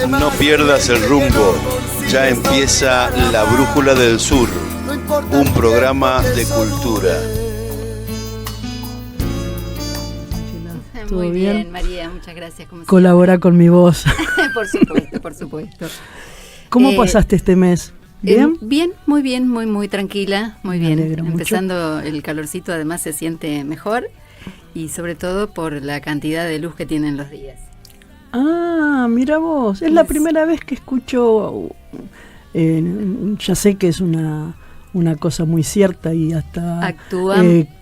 No pierdas el rumbo, ya empieza La Brújula del Sur, un programa de cultura. Muy bien, María, muchas gracias. Colabora con mi voz. Por supuesto, por supuesto. ¿Cómo pasaste este mes? ¿Bien? Bien, muy bien, muy tranquila, muy bien. Empezando el calorcito, además se siente mejor y sobre todo por la cantidad de luz que tienen los días. Ah, mira vos, es la primera vez que escucho, ya sé que es una cosa muy cierta y hasta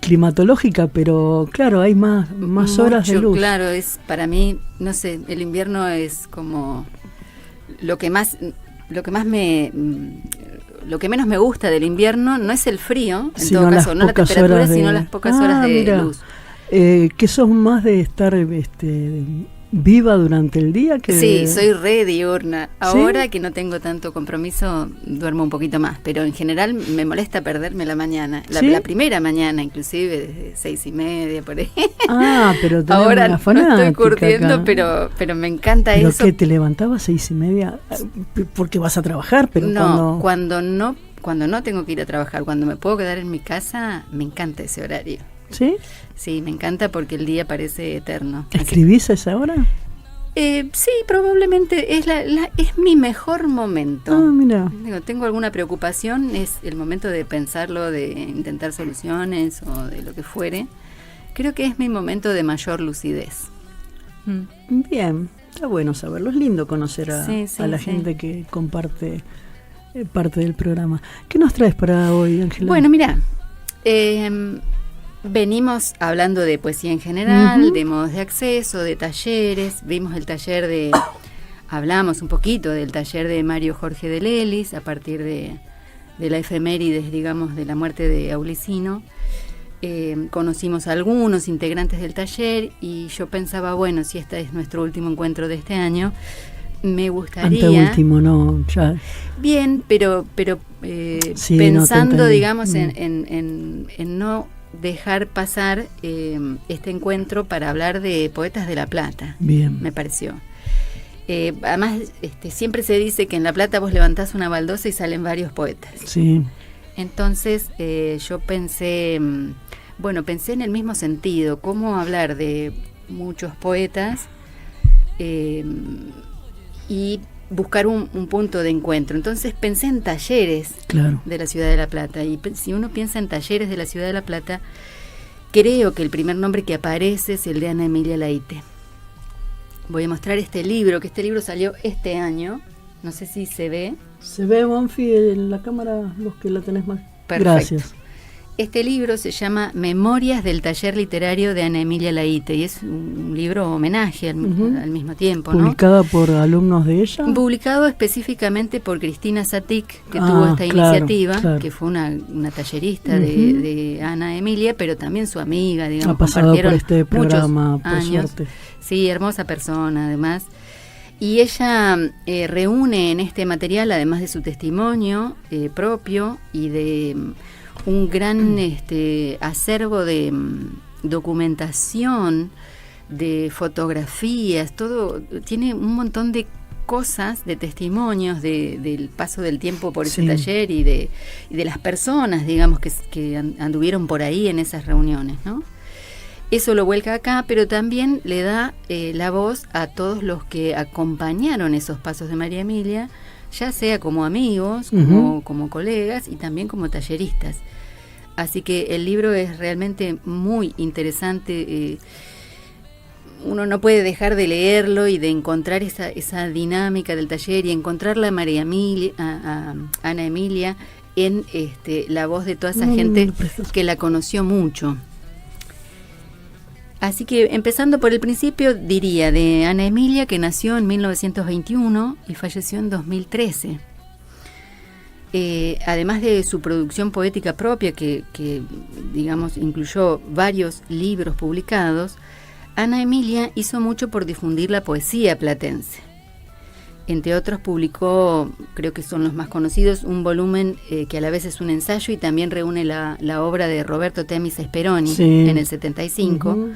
climatológica, pero claro, hay más horas de luz. Claro, es para mí, no sé, el invierno es como lo que menos me gusta del invierno no es el frío, en todo caso, no la temperatura, sino las pocas horas de luz. Que sos más de estar viva durante el día que... Sí, soy re diurna. Ahora que no tengo tanto compromiso, duermo un poquito más, pero en general me molesta perderme la mañana. La primera mañana, inclusive, desde 6:30, por ahí. Ah, pero ahora no estoy curtiendo, pero me encanta eso. ¿Pero qué, te levantabas 6:30? Porque vas a trabajar, pero no, cuando no tengo que ir a trabajar, cuando me puedo quedar en mi casa, me encanta ese horario. ¿Sí? Sí, me encanta porque el día parece eterno. ¿Escribís a esa hora? Sí, probablemente es mi mejor momento. Ah, mira. Tengo alguna preocupación, es el momento de pensarlo, de intentar soluciones o de lo que fuere. Creo que es mi momento de mayor lucidez. Bien, está bueno saberlo. Es lindo conocer a la gente que comparte parte del programa. ¿Qué nos traes para hoy, Ángela? Bueno, mira, venimos hablando de poesía en general, de modos de acceso, de talleres. Vimos el taller hablamos un poquito del taller de Mario Jorge de Lelis a partir de la efemérides, digamos, de la muerte de Aulicino. Conocimos a algunos integrantes del taller y yo pensaba, bueno, si este es nuestro último encuentro de este año, me gustaría... Anteúltimo, no, ya... Bien, pero sí, pensando, digamos, en no dejar pasar este encuentro para hablar de poetas de La Plata. Bien. Me pareció. Además, siempre se dice que en La Plata vos levantás una baldosa y salen varios poetas. Sí. Entonces yo pensé en el mismo sentido, cómo hablar de muchos poetas y buscar un punto de encuentro. Entonces pensé en talleres de la ciudad de La Plata, y si uno piensa en talleres de la ciudad de La Plata, creo que el primer nombre que aparece es el de Ana Emilia Laite. Voy a mostrar este libro salió este año, no sé si se ve. Se ve, Bonfi, en la cámara, los que la tenés más. Perfecto. Gracias. Este libro se llama Memorias del Taller Literario de Ana Emilia Laite y es un libro homenaje al mismo tiempo, ¿no? ¿Publicada por alumnos de ella? Publicado específicamente por Cristina Satic, que tuvo esta iniciativa, que fue una tallerista de Ana Emilia, pero también su amiga, digamos. Ha pasado por este programa, por suerte. Sí, hermosa persona, además. Y ella reúne en este material, además de su testimonio propio y de... un gran acervo de documentación, de fotografías, todo, tiene un montón de cosas, de testimonios del paso del tiempo por ese taller y de las personas, digamos, que anduvieron por ahí en esas reuniones, ¿no? Eso lo vuelca acá, pero también le da la voz a todos los que acompañaron esos pasos de María Emilia, ya sea como amigos, como colegas y también como talleristas. Así que el libro es realmente muy interesante. Uno no puede dejar de leerlo y de encontrar esa dinámica del taller y encontrar a María Emilia, a Ana Emilia en la voz de toda esa gente que la conoció mucho. Así que empezando por el principio, diría de Ana Emilia, que nació en 1921 y falleció en 2013. Además de su producción poética propia, que digamos incluyó varios libros publicados, Ana Emilia hizo mucho por difundir la poesía platense. Entre otros publicó, creo que son los más conocidos, un volumen que a la vez es un ensayo y también reúne la obra de Roberto Temis Speroni en el 75,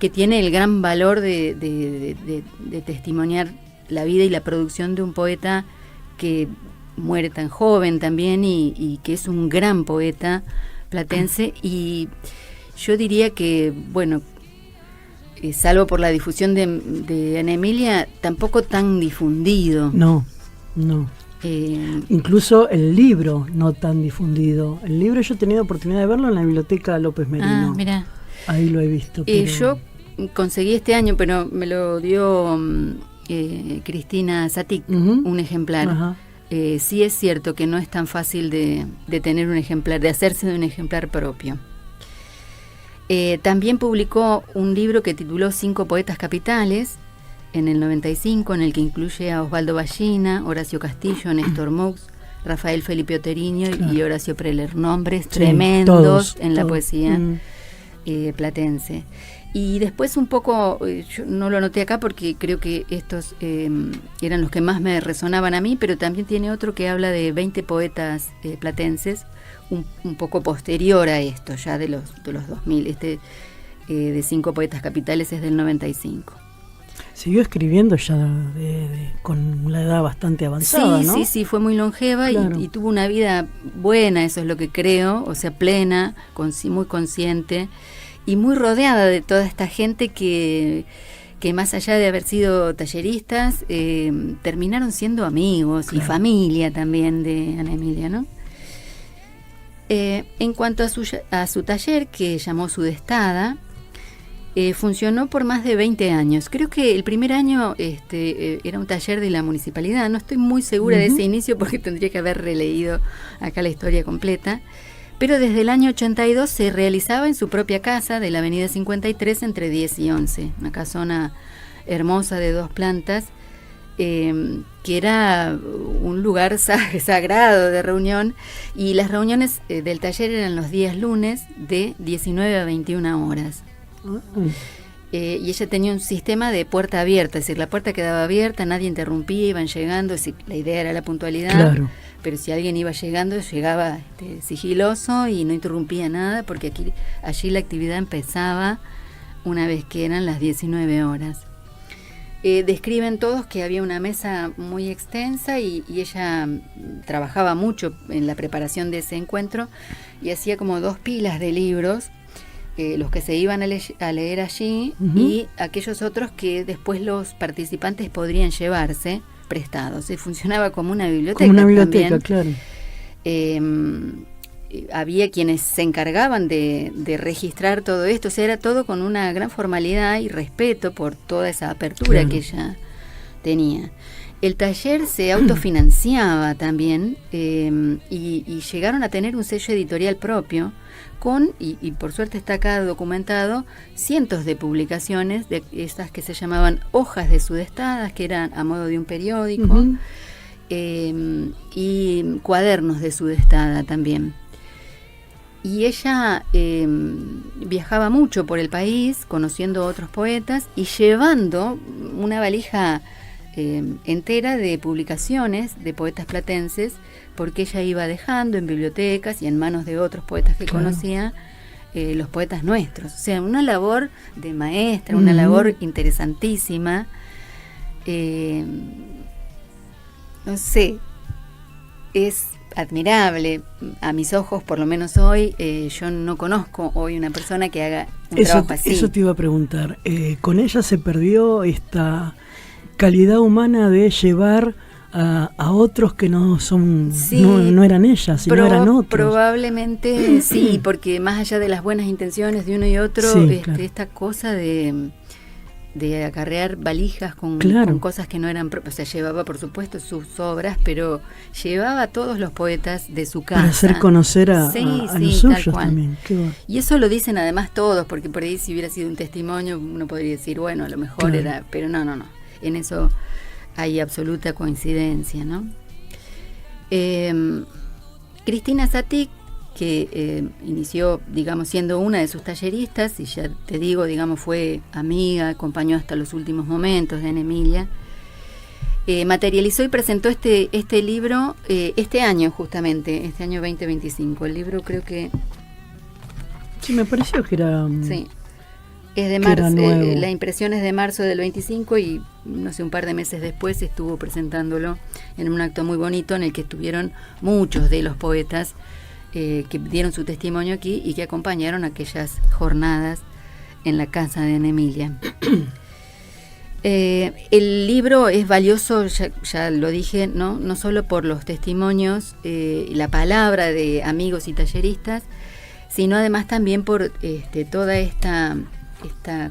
que tiene el gran valor de testimoniar la vida y la producción de un poeta que muere tan joven también y que es un gran poeta platense, y yo diría que, bueno, salvo por la difusión de Ana Emilia, tampoco tan difundido. No. Incluso el libro no tan difundido. El libro yo he tenido oportunidad de verlo en la biblioteca López Merino. Ah, mira. Ahí lo he visto. Yo conseguí este año, pero me lo dio Cristina Satic, un ejemplar. Ajá. Sí es cierto que no es tan fácil de tener un ejemplar, de hacerse de un ejemplar propio. También publicó un libro que tituló 5 poetas capitales en el 95, en el que incluye a Osvaldo Ballina, Horacio Castillo, Néstor Mux, Rafael Felipe Oteriño y Horacio Preller. Nombres tremendos en la poesía platense. Y después un poco, yo no lo anoté acá porque creo que estos eran los que más me resonaban a mí, pero también tiene otro que habla de 20 poetas platenses, un poco posterior a esto, ya de los 2000. De 5 poetas capitales es del 95. Siguió escribiendo ya con la edad bastante avanzada, ¿no? Sí, fue muy longeva, claro. y tuvo una vida buena, eso es lo que creo, o sea, plena, muy consciente, y muy rodeada de toda esta gente que más allá de haber sido talleristas, terminaron siendo amigos, claro. Y familia también de Ana Emilia, ¿no? En cuanto a su taller, que llamó Sudestada, funcionó por más de 20 años. Creo que el primer año era un taller de la municipalidad. No estoy muy segura de ese inicio porque tendría que haber releído acá la historia completa. Pero desde el año 82 se realizaba en su propia casa de la avenida 53 entre 10 y 11. Una casona hermosa de 2 plantas, que era un lugar sagrado de reunión. Y las reuniones del taller eran los días lunes de 19 a 21 horas. Y ella tenía un sistema de puerta abierta, es decir, la puerta quedaba abierta, nadie interrumpía, iban llegando, es decir, la idea era la puntualidad, claro. Pero si alguien iba llegando, llegaba sigiloso y no interrumpía nada, porque allí la actividad empezaba una vez que eran las 19 horas. Describen todos que había una mesa muy extensa y ella trabajaba mucho en la preparación de ese encuentro y hacía como 2 pilas de libros, los que se iban a leer allí, y aquellos otros que después los participantes podrían llevarse prestados. Funcionaba como una biblioteca. Como una biblioteca, también. Claro. Había quienes se encargaban de registrar todo esto, o sea, era todo con una gran formalidad y respeto por toda esa apertura, claro, que ella tenía. El taller se autofinanciaba también, y llegaron a tener un sello editorial propio y por suerte está acá documentado, cientos de publicaciones de estas que se llamaban hojas de Sudestadas, que eran a modo de un periódico, y cuadernos de Sudestada también. Y ella viajaba mucho por el país, conociendo a otros poetas y llevando una valija entera de publicaciones de poetas platenses, porque ella iba dejando en bibliotecas y en manos de otros poetas que conocía, los poetas nuestros. O sea, una labor de maestra, una labor interesantísima. No sé, es admirable. A mis ojos, por lo menos hoy, yo no conozco hoy una persona que haga un trabajo así. Eso te iba a preguntar. Con ella se perdió esta calidad humana de llevar a otros que no son, sí, no eran ellas, sino eran otros. Probablemente sí, porque más allá de las buenas intenciones de uno y otro, sí, claro, esta cosa de acarrear valijas con cosas que no eran propias. O sea, llevaba por supuesto sus obras, pero llevaba a todos los poetas de su casa. Para hacer conocer a los suyos también. Y eso lo dicen además todos, porque por ahí si hubiera sido un testimonio uno podría decir, bueno, a lo mejor era, pero no. En eso hay absoluta coincidencia, ¿no? Cristina Satic, que inició, digamos, siendo una de sus talleristas, y ya te digo, digamos, fue amiga, acompañó hasta los últimos momentos de Ana Emilia, materializó y presentó este libro este año, justamente, este año 2025. El libro creo que... Sí, me pareció que era... Sí. Es de marzo, la impresión es de marzo del 25 y no sé, un par de meses después estuvo presentándolo en un acto muy bonito en el que estuvieron muchos de los poetas que dieron su testimonio aquí y que acompañaron aquellas jornadas en la casa de Ana Emilia. El libro es valioso, ya lo dije, no solo por los testimonios, la palabra de amigos y talleristas, sino además también por toda esta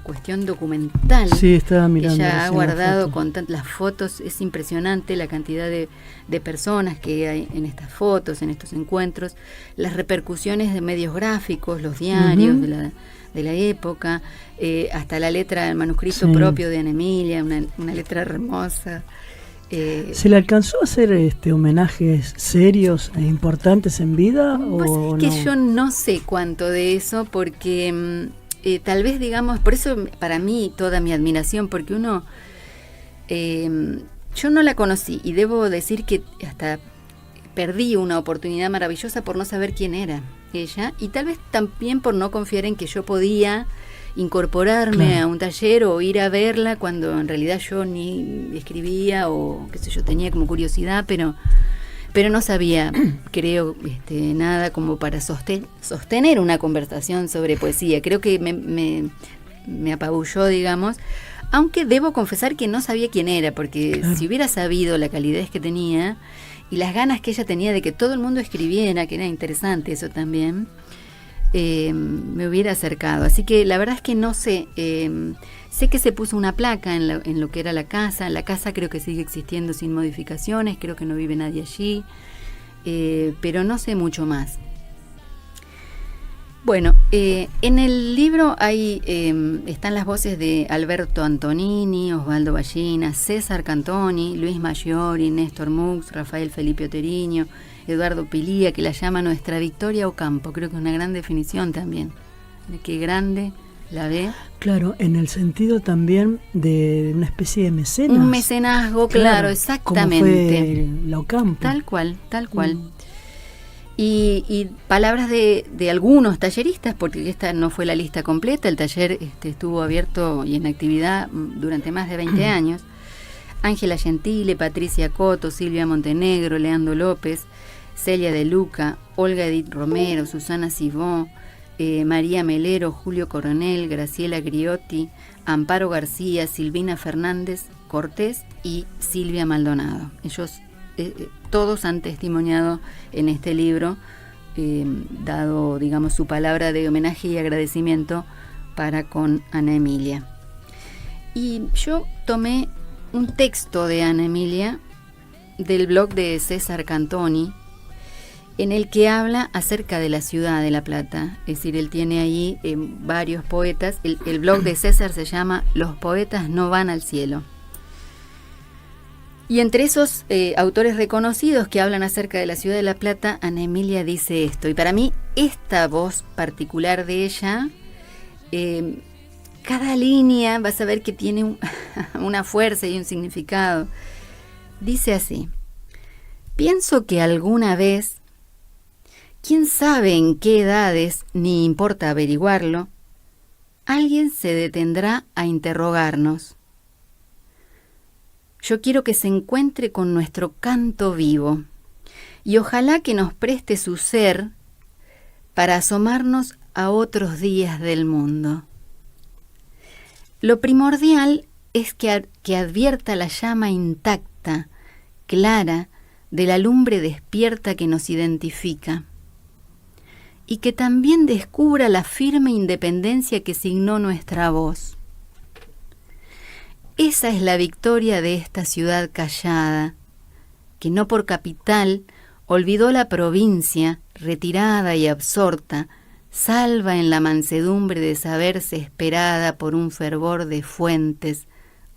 cuestión documental. Sí, estaba mirando. Que ella ha guardado con las fotos. Es impresionante la cantidad de personas que hay en estas fotos, en estos encuentros, las repercusiones de medios gráficos, los diarios de la época, hasta la letra del manuscrito propio de Ana Emilia, una letra hermosa. ¿Se le alcanzó a hacer homenajes serios e importantes en vida? Pues es que yo no sé cuánto de eso, porque tal vez, digamos, por eso para mí toda mi admiración, porque uno, yo no la conocí y debo decir que hasta perdí una oportunidad maravillosa por no saber quién era ella, y tal vez también por no confiar en que yo podía incorporarme a un taller o ir a verla cuando en realidad yo ni escribía o qué sé yo, tenía como curiosidad, pero no sabía, creo, nada como para sostener una conversación sobre poesía. Creo que me apabulló, digamos, aunque debo confesar que no sabía quién era, porque si hubiera sabido la calidez que tenía y las ganas que ella tenía de que todo el mundo escribiera, que era interesante eso también, me hubiera acercado. Así que la verdad es que no sé. Sé que se puso una placa en lo que era la casa. La casa creo que sigue existiendo sin modificaciones, creo que no vive nadie allí, pero no sé mucho más. Bueno, en el libro están las voces de Alberto Antonini, Osvaldo Ballina, César Cantoni, Luis Maggiori, Néstor Mux, Rafael Felipe Oteriño, Eduardo Pilía, que la llama Nuestra Victoria Ocampo. Creo que es una gran definición también. Qué grande la ve. Claro, en el sentido también de una especie de mecenas. Un mecenazgo, claro, exactamente. Como fue la Ocampo. Tal cual. Y palabras de algunos talleristas, porque esta no fue la lista completa. El taller estuvo abierto y en actividad durante más de 20 años. Ángela Gentile, Patricia Coto, Silvia Montenegro, Leandro López, Celia de Luca, Olga Edith Romero, Susana Sibó, María Melero, Julio Coronel, Graciela Griotti, Amparo García, Silvina Fernández Cortés y Silvia Maldonado. Ellos todos han testimoniado en este libro, dado, digamos, su palabra de homenaje y agradecimiento para con Ana Emilia. Y yo tomé un texto de Ana Emilia del blog de César Cantoni, en el que habla acerca de la ciudad de La Plata. Es decir, él tiene ahí varios poetas. El blog de César se llama Los poetas no van al cielo. Y entre esos autores reconocidos que hablan acerca de la ciudad de La Plata, Ana Emilia dice esto. Y para mí, esta voz particular de ella, cada línea vas a ver que tiene una fuerza y un significado. Dice así: pienso que alguna vez, quién sabe en qué edades, ni importa averiguarlo, alguien se detendrá a interrogarnos. Yo quiero que se encuentre con nuestro canto vivo, y ojalá que nos preste su ser para asomarnos a otros días del mundo. Lo primordial es que advierta la llama intacta, clara, de la lumbre despierta que nos identifica, y que también descubra la firme independencia que signó nuestra voz. Esa es la victoria de esta ciudad callada, que no por capital olvidó la provincia, retirada y absorta, salva en la mansedumbre de saberse esperada por un fervor de fuentes,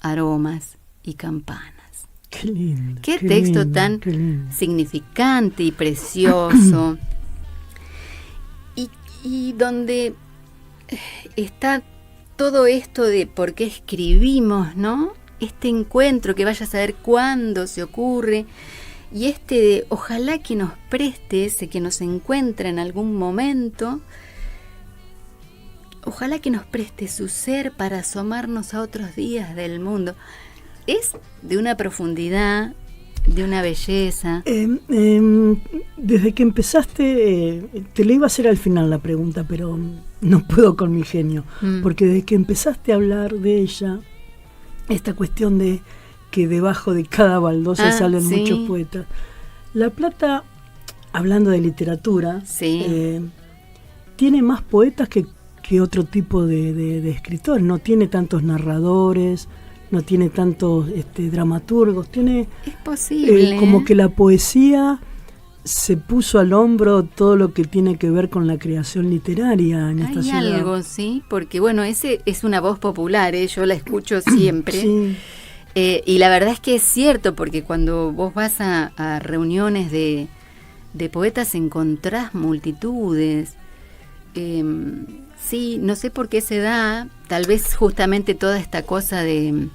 aromas y campanas. Qué lindo. Qué texto lindo, tan significante y precioso. Y donde está todo esto de por qué escribimos, ¿no? Este encuentro que vaya a saber cuándo se ocurre, y de ojalá que nos preste ese, que nos encuentre en algún momento. ojalá que nos preste su ser para asomarnos a otros días del mundo. Es de una profundidad, de una belleza. Desde que empezaste, te la iba a hacer al final la pregunta, pero no puedo con mi genio, porque desde que empezaste a hablar de ella, esta cuestión de que debajo de cada baldosa salen muchos poetas. La Plata, hablando de literatura, tiene más poetas que otro tipo de escritores. No tiene tantos narradores, no tiene tantos dramaturgos. Tiene, es posible, como que la poesía se puso al hombro todo lo que tiene que ver con la creación literaria en esta ciudad. Hay algo, sí, porque bueno, ese es una voz popular, yo la escucho siempre. Sí. Y la verdad es que es cierto, porque cuando vos vas a reuniones de poetas encontrás multitudes. Sí, no sé por qué se da, tal vez justamente toda esta cosa de...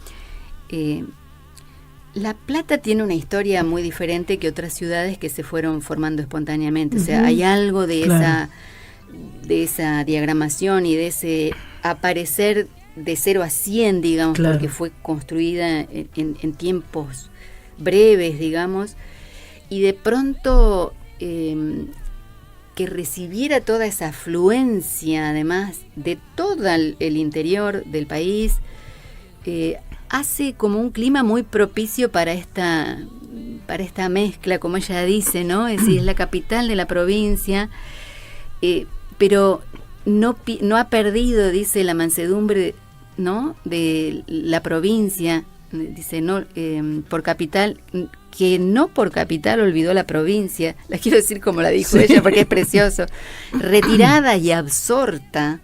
La Plata tiene una historia muy diferente que otras ciudades que se fueron formando espontáneamente. O sea, hay algo de esa diagramación y de ese aparecer de 0 a 100, digamos, porque fue construida en tiempos breves, digamos, y de pronto que recibiera toda esa afluencia, además, de todo el interior del país, hace como un clima muy propicio para esta mezcla, como ella dice, ¿no? Es decir, es la capital de la provincia, pero no ha perdido, dice, la mansedumbre, ¿no?, de la provincia, dice, no, por capital, que no por capital olvidó la provincia, la quiero decir como la dijo ella, porque es precioso, retirada y absorta,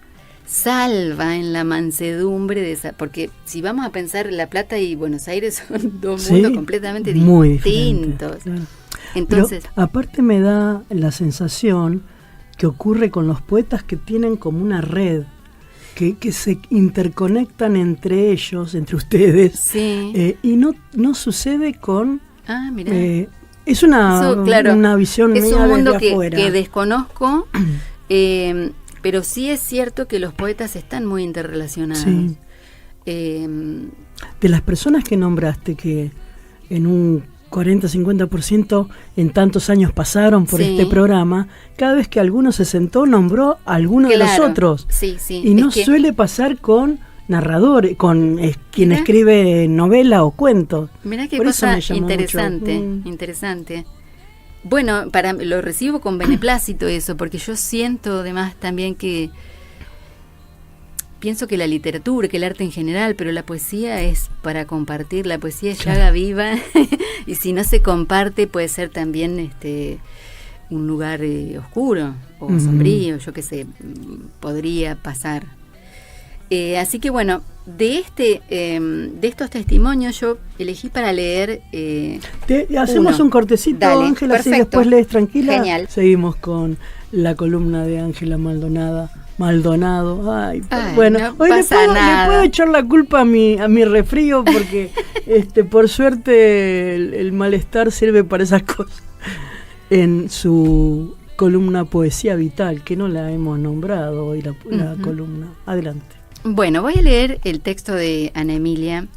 salva en la mansedumbre de esa, porque si vamos a pensar, La Plata y Buenos Aires son dos mundos completamente distintos. Claro. Entonces, pero aparte me da la sensación que ocurre con los poetas que tienen como una red, que se interconectan entre ellos, entre ustedes, y no sucede con... mira. Es una visión es mía un mundo desde afuera. Que desconozco, pero sí es cierto que los poetas están muy interrelacionados. Sí. De las personas que nombraste, que en un 40-50% en tantos años pasaron por este programa, cada vez que alguno se sentó nombró a alguno de los otros. Sí. Y no suele pasar con narradores, con quien escribe novela o cuentos. Mirá qué cosa interesante. Bueno, lo recibo con beneplácito eso, porque yo siento además también que pienso que la literatura, que el arte en general, pero la poesía es para compartir, la poesía es llaga viva y si no se comparte puede ser también un lugar oscuro o sombrío, yo qué sé, podría pasar. Así que bueno, de estos testimonios yo elegí para leer hacemos un cortecito, Ángela, así después lees tranquila. Genial. Seguimos con la columna de Ángela Maldonado. Bueno, no hoy le puedo echar la culpa a mi resfrío porque por suerte el malestar sirve para esas cosas. En su columna Poesía Vital, que no la hemos nombrado hoy, la columna. Adelante. Bueno, voy a leer el texto de Ana Emilia,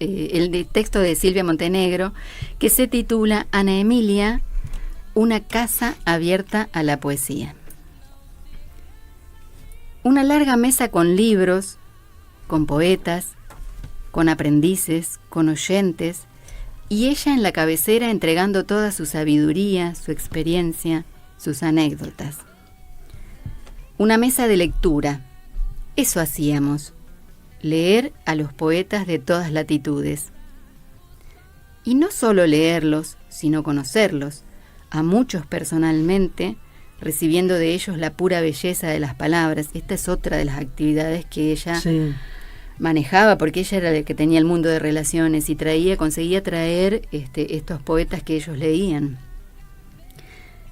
el texto de Silvia Montenegro, que se titula Ana Emilia, una casa abierta a la poesía. Una larga mesa con libros, con poetas, con aprendices, con oyentes, y ella en la cabecera entregando toda su sabiduría, su experiencia, sus anécdotas. Una mesa de lectura. Eso hacíamos, leer a los poetas de todas latitudes. Y no solo leerlos, sino conocerlos, a muchos personalmente, recibiendo de ellos la pura belleza de las palabras. Esta es otra de las actividades que ella manejaba, porque ella era la que tenía el mundo de relaciones y conseguía traer estos poetas que ellos leían.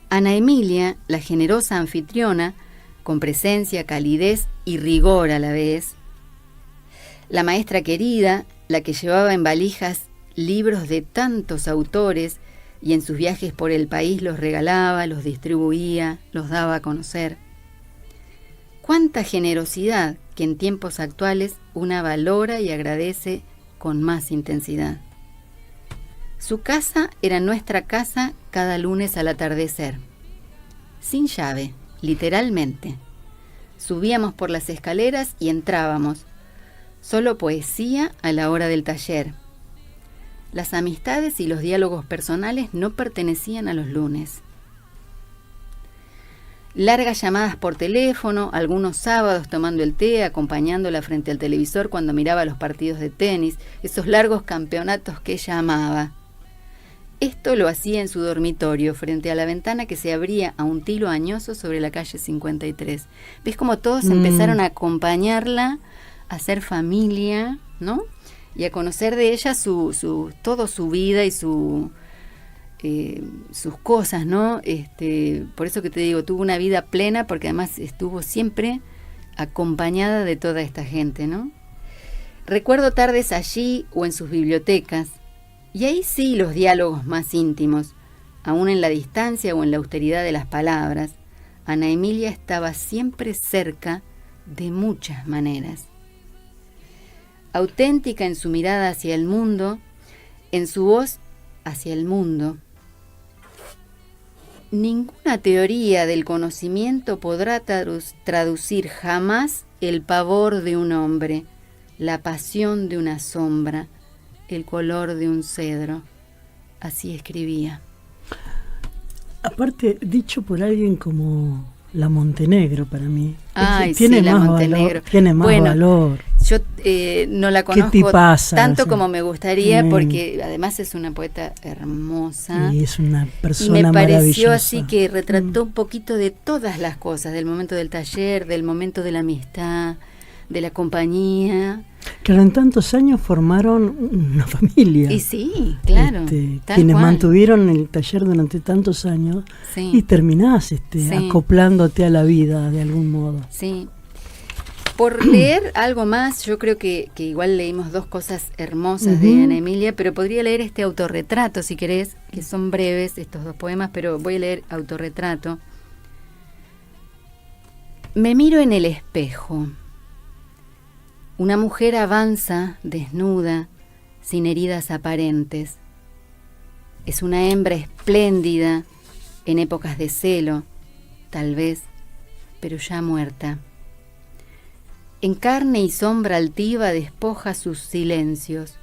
Ana Emilia, la generosa anfitriona, con presencia, calidez y rigor a la vez. La maestra querida, la que llevaba en valijas libros de tantos autores y en sus viajes por el país los regalaba, los distribuía, los daba a conocer. Cuánta generosidad que en tiempos actuales una valora y agradece con más intensidad. Su casa era nuestra casa cada lunes al atardecer. Sin llave, literalmente. Subíamos por las escaleras y entrábamos. Solo poesía a la hora del taller. Las amistades y los diálogos personales no pertenecían a los lunes. Largas llamadas por teléfono, algunos sábados tomando el té, acompañándola frente al televisor cuando miraba los partidos de tenis, esos largos campeonatos que ella amaba. Esto lo hacía en su dormitorio, frente a la ventana que se abría a un tilo añoso sobre la calle 53. ¿Ves cómo todos empezaron a acompañarla, a hacer familia, ¿no? Y a conocer de ella toda su vida y sus cosas, ¿no? Por eso que te digo, tuvo una vida plena, porque además estuvo siempre acompañada de toda esta gente, ¿no? Recuerdo tardes allí o en sus bibliotecas, y ahí sí los diálogos más íntimos, aún en la distancia o en la austeridad de las palabras. Ana Emilia estaba siempre cerca de muchas maneras. Auténtica en su mirada hacia el mundo, en su voz hacia el mundo. Ninguna teoría del conocimiento podrá traducir jamás el pavor de un hombre, la pasión de una sombra, el color de un cedro. Así escribía. Aparte, dicho por alguien como la Montenegro, para mí. Ay, tiene sí, la más Montenegro. Valor, tiene más valor. Yo no la conozco tanto como me gustaría, porque además es una poeta hermosa. Y es una persona maravillosa. Y me pareció maravillosa. así que retrató un poquito de todas las cosas, del momento del taller, del momento de la amistad, de la compañía. Claro, en tantos años formaron una familia. Y sí, claro. Quienes mantuvieron el taller durante tantos años, sí. Y terminás sí. Acoplándote a la vida de algún modo. Sí. Por leer algo más, yo creo que igual leímos dos cosas hermosas de Ana Emilia, pero podría leer este autorretrato, si querés, que son breves estos dos poemas, pero voy a leer autorretrato. Me miro en el espejo. Una mujer avanza, desnuda, sin heridas aparentes. Es una hembra espléndida, en épocas de celo, tal vez, pero ya muerta. En carne y sombra altiva despoja sus silencios.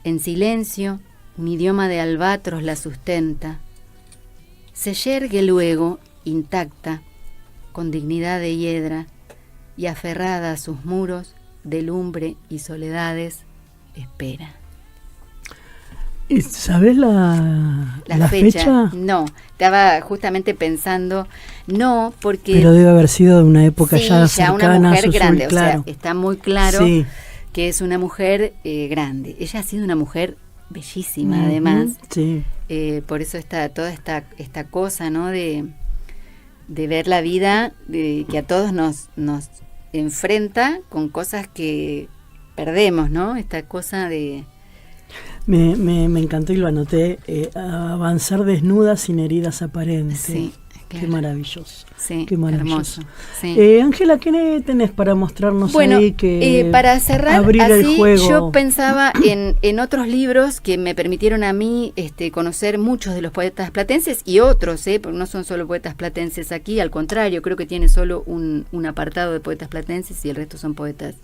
En silencio, un idioma de albatros la sustenta. Se yergue luego, intacta, con dignidad de hiedra, y aferrada a sus muros de lumbre y soledades, espera. ¿Sabés la fecha? No, estaba justamente pensando, no, porque... Pero debe haber sido de una época ya cercana, una mujer grande, claro. O sea, está muy claro que es una mujer grande. Ella ha sido una mujer bellísima, además. Sí. Por eso está toda esta cosa, ¿no? De ver la vida, que a todos nos enfrenta con cosas que perdemos, ¿no? Esta cosa de... Me encantó y lo anoté, avanzar desnuda sin heridas aparentes. Sí, claro. Qué maravilloso. Sí, qué maravilloso. Sí. Ángela, ¿qué tenés para mostrarnos bueno, ahí? Que para cerrar, abrir así, el juego. Yo pensaba en otros libros que me permitieron a mí conocer muchos de los poetas platenses y otros, porque no son solo poetas platenses aquí, al contrario, creo que tiene solo un apartado de poetas platenses y el resto son poetas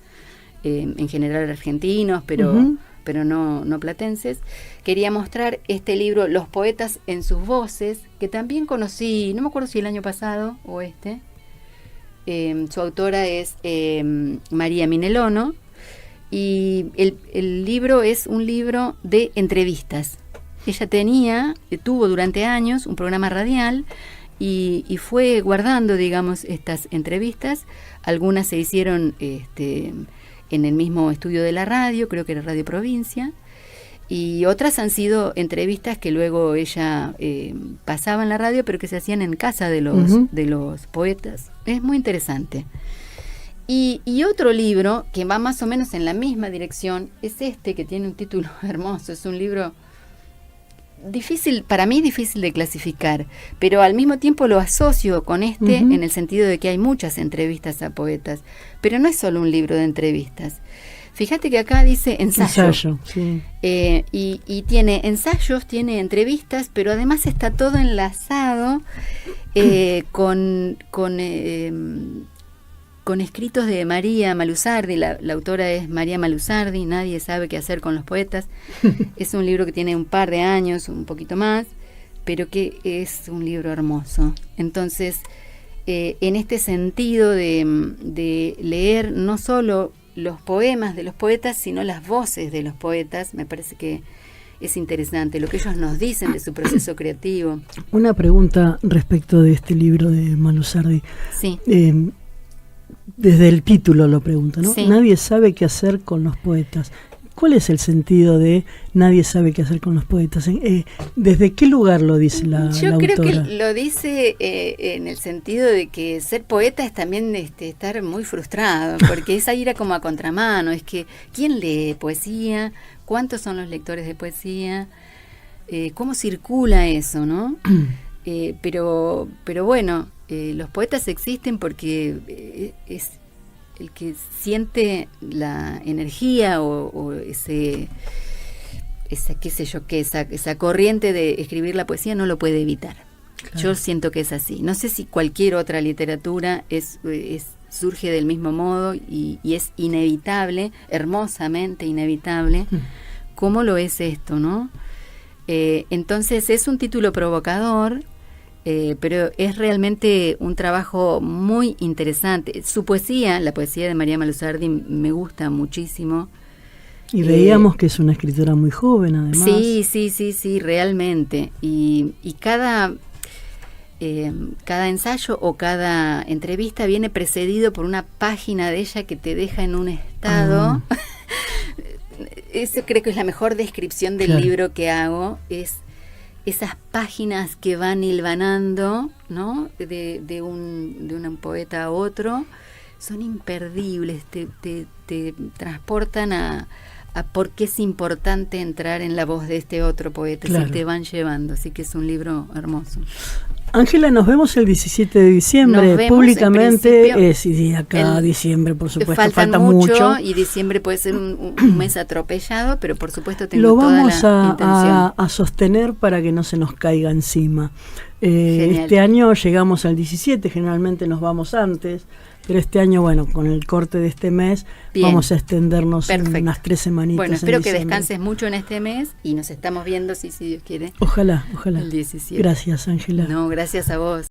en general argentinos, pero no platenses. Quería mostrar este libro, Los poetas en sus voces, que también conocí, no me acuerdo si el año pasado o su autora es María Minelono, y el libro es un libro de entrevistas. Ella tuvo durante años un programa radial y fue guardando, digamos, estas entrevistas. Algunas se hicieron en el mismo estudio de la radio, creo que era Radio Provincia, y otras han sido entrevistas que luego ella pasaba en la radio, pero que se hacían en casa de los poetas. Es muy interesante. Y otro libro que va más o menos en la misma dirección es que tiene un título hermoso. Es un libro difícil, para mí difícil de clasificar, pero al mismo tiempo lo asocio con en el sentido de que hay muchas entrevistas a poetas, pero no es solo un libro de entrevistas. Fíjate que acá dice ensayo, sí. Y tiene ensayos, tiene entrevistas, pero además está todo enlazado con escritos de María Malusardi. La autora es María Malusardi, Nadie sabe qué hacer con los poetas. Es un libro que tiene un par de años, un poquito más, pero que es un libro hermoso. Entonces, en este sentido de leer no solo los poemas de los poetas, sino las voces de los poetas, me parece que es interesante lo que ellos nos dicen de su proceso creativo. Una pregunta respecto de este libro de Malusardi. Sí. Desde el título lo pregunto, ¿no? Sí. Nadie sabe qué hacer con los poetas. ¿Cuál es el sentido de nadie sabe qué hacer con los poetas? ¿Desde qué lugar lo dice la autora? Yo creo que lo dice en el sentido de que ser poeta es también estar muy frustrado, porque esa ira como a contramano, es que ¿quién lee poesía? ¿Cuántos son los lectores de poesía? ¿Cómo circula eso, no? Pero bueno, los poetas existen porque es el que siente la energía o esa corriente de escribir la poesía no lo puede evitar. Claro. Yo siento que es así. No sé si cualquier otra literatura surge del mismo modo y es inevitable, hermosamente inevitable, como lo es esto, ¿no? Entonces es un título provocador, pero es realmente un trabajo muy interesante. Su poesía, la poesía de María Malusardi, me gusta muchísimo. Y veíamos que es una escritora muy joven, además. Sí, realmente. Y cada ensayo o cada entrevista viene precedido por una página de ella que te deja en un estado... Eso creo que es la mejor descripción del libro que hago, es esas páginas que van hilvanando, ¿no? de un poeta a otro, son imperdibles, te transportan a por qué es importante entrar en la voz de este otro poeta, claro. Si te van llevando, así que es un libro hermoso. Ángela, nos vemos el 17 de diciembre, públicamente, sí, acá diciembre, por supuesto, falta mucho. Y diciembre puede ser un mes atropellado, pero por supuesto tengo toda la intención. Lo vamos a sostener para que no se nos caiga encima. Este año llegamos al 17, generalmente nos vamos antes, pero este año, bueno, con el corte de este mes, vamos a extendernos unas 3 semanitas. Bueno, espero que descanses mucho en este mes y nos estamos viendo, si Dios quiere. Ojalá. El 17. Gracias, Ángela. No, gracias a vos.